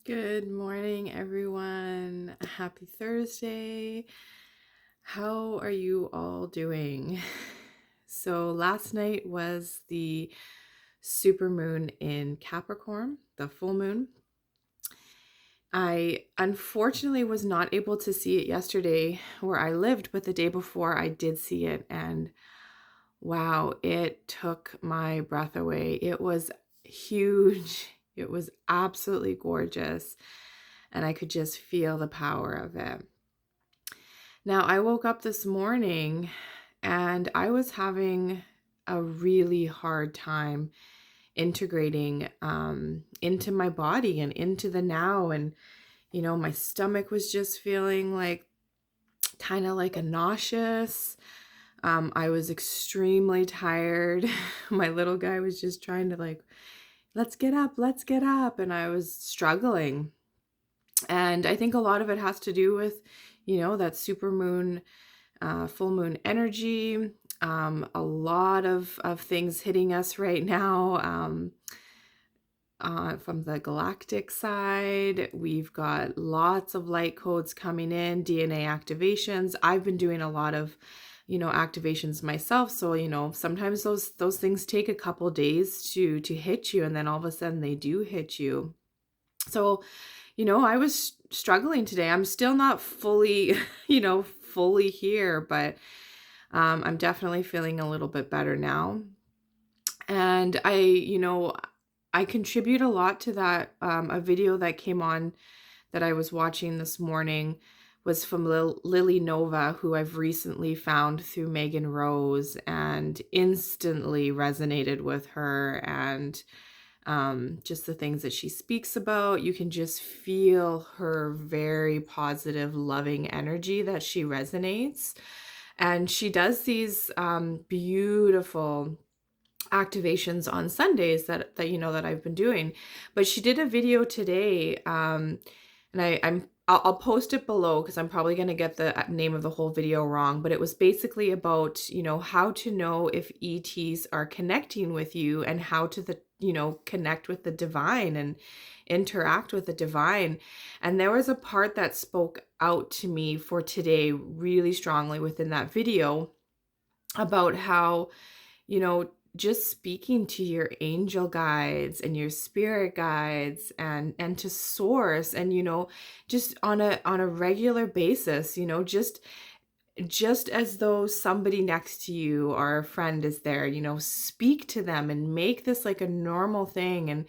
Good morning, everyone. Happy Thursday. How are you all doing? So, last night was the super moon in Capricorn, the full moon. I unfortunately was not able to see it yesterday where I lived, but the day before I did see it, and wow, it took my breath away. It was huge. It was absolutely gorgeous, and I could just feel the power of it. Now, I woke up this morning and I was having a really hard time integrating into my body and into the now. And, my stomach was just feeling like kind of like a nauseous. I was extremely tired. My little guy was just trying to like, let's get up, let's get up. And I was struggling. And I think a lot of it has to do with, that super moon, full moon energy. A lot of things hitting us right now. From the galactic side, we've got lots of light codes coming in, DNA activations. I've been doing a lot of, activations myself. So, sometimes those things take a couple days to hit you, and then all of a sudden they do hit you. So, I was struggling today. I'm still not fully, fully here, but I'm definitely feeling a little bit better now. And I contribute a lot to that. A video that came on that I was watching this morning was from Lily Nova, who I've recently found through Megan Rose, and instantly resonated with her. And just the things that she speaks about, you can just feel her very positive, loving energy that she resonates. And she does these beautiful activations on Sundays that I've been doing. But she did a video today, and I'll post it below because I'm probably going to get the name of the whole video wrong, but it was basically about, how to know if ETs are connecting with you, and how to connect with the divine and interact with the divine. And there was a part that spoke out to me for today really strongly within that video about how, just speaking to your angel guides and your spirit guides and to source, and just on a regular basis, just as though somebody next to you or a friend is there, speak to them and make this like a normal thing, and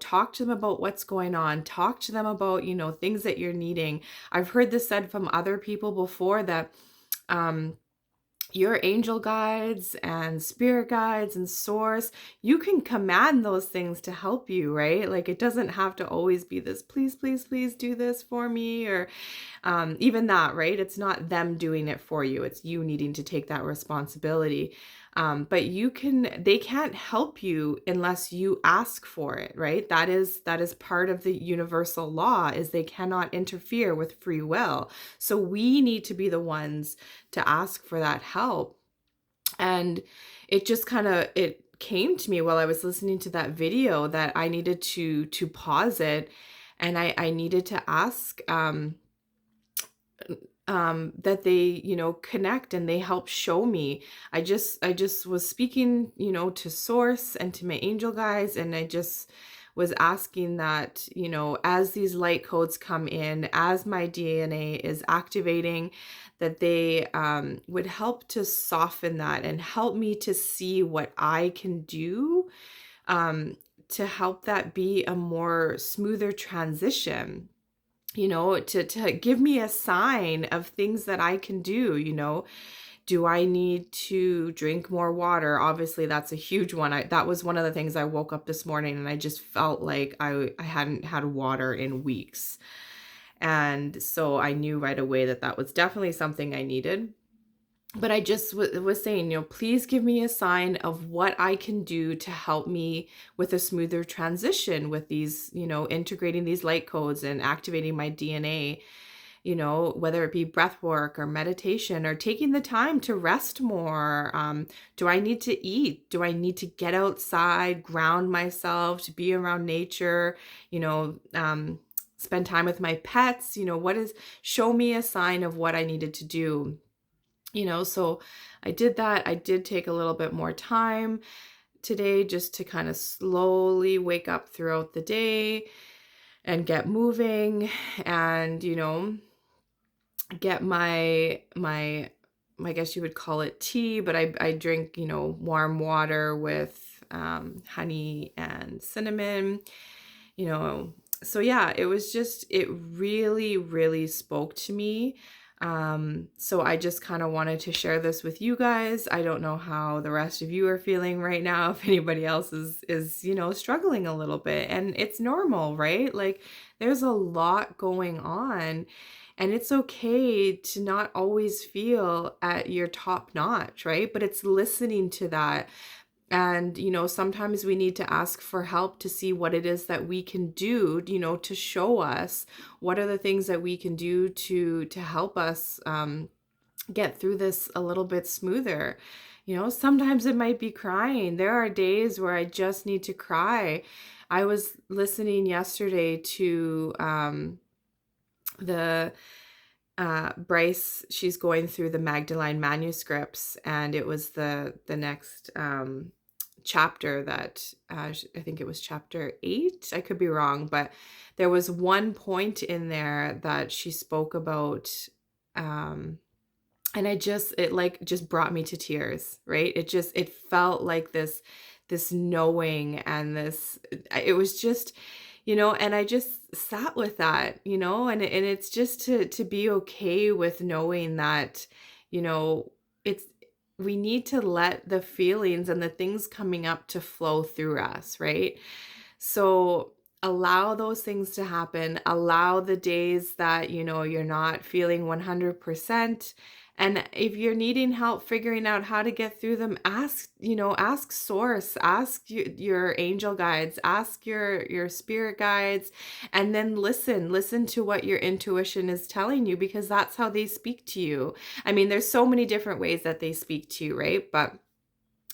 talk to them about what's going on, talk to them about things that you're needing. I've heard this said from other people before that your angel guides and spirit guides and source, you can command those things to help you, right? Like, it doesn't have to always be this, please, please, please do this for me, or even that, right? It's not them doing it for you. It's you needing to take that responsibility. But they can't help you unless you ask for it, right? That is part of the universal law, is they cannot interfere with free will. So we need to be the ones to ask for that help. And it just it came to me while I was listening to that video that I needed to pause it, and I needed to ask that they, connect and they help show me. I just was speaking, to source and to my angel guides, and I just was asking that, as these light codes come in, as my DNA is activating, that they would help to soften that and help me to see what I can do to help that be a more smoother transition, to give me a sign of things that I can do. Do I need to drink more water? Obviously, that's a huge one. That was one of the things I woke up this morning and I just felt like I hadn't had water in weeks. And so I knew right away that that was definitely something I needed. But I just was saying, please give me a sign of what I can do to help me with a smoother transition with these, integrating these light codes and activating my DNA, whether it be breath work or meditation or taking the time to rest more. Do I need to eat? Do I need to get outside, ground myself, to be around nature, spend time with my pets, show me a sign of what I needed to do, so I did that. I did take a little bit more time today just to kind of slowly wake up throughout the day and get moving and, get I guess you would call it tea, but I drink, warm water with honey and cinnamon, you know. So yeah, it really, really spoke to me. So I just kind of wanted to share this with you guys. I don't know how the rest of you are feeling right now, if anybody else is, struggling a little bit, and it's normal, right? Like there's a lot going on, and it's okay to not always feel at your top notch, right? But it's listening to that. And, sometimes we need to ask for help to see what it is that we can do, to show us what are the things that we can do to help us get through this a little bit smoother. Sometimes it might be crying. There are days where I just need to cry. I was listening yesterday to the Bryce, she's going through the Magdalene manuscripts, and it was the next chapter that I think it was chapter 8. I could be wrong, but there was one point in there that she spoke about, and it brought me to tears, right? It felt like this knowing, and it was just, and I just sat with that, and it's just to be okay with knowing that, it's, we need to let the feelings and the things coming up to flow through us, right? So allow those things to happen. Allow the days that, you're not feeling 100%. And if you're needing help figuring out how to get through them, ask source, ask your angel guides, ask your spirit guides, and then listen to what your intuition is telling you, because that's how they speak to you. I mean, there's so many different ways that they speak to you, right? But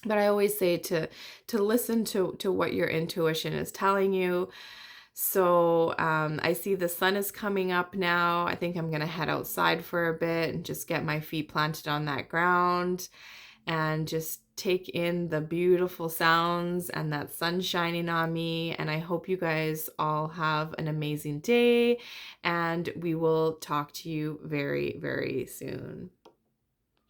I always say to listen to what your intuition is telling you. So I see the sun is coming up now. I think I'm going to head outside for a bit and just get my feet planted on that ground and just take in the beautiful sounds and that sun shining on me. And I hope you guys all have an amazing day, and we will talk to you very, very soon.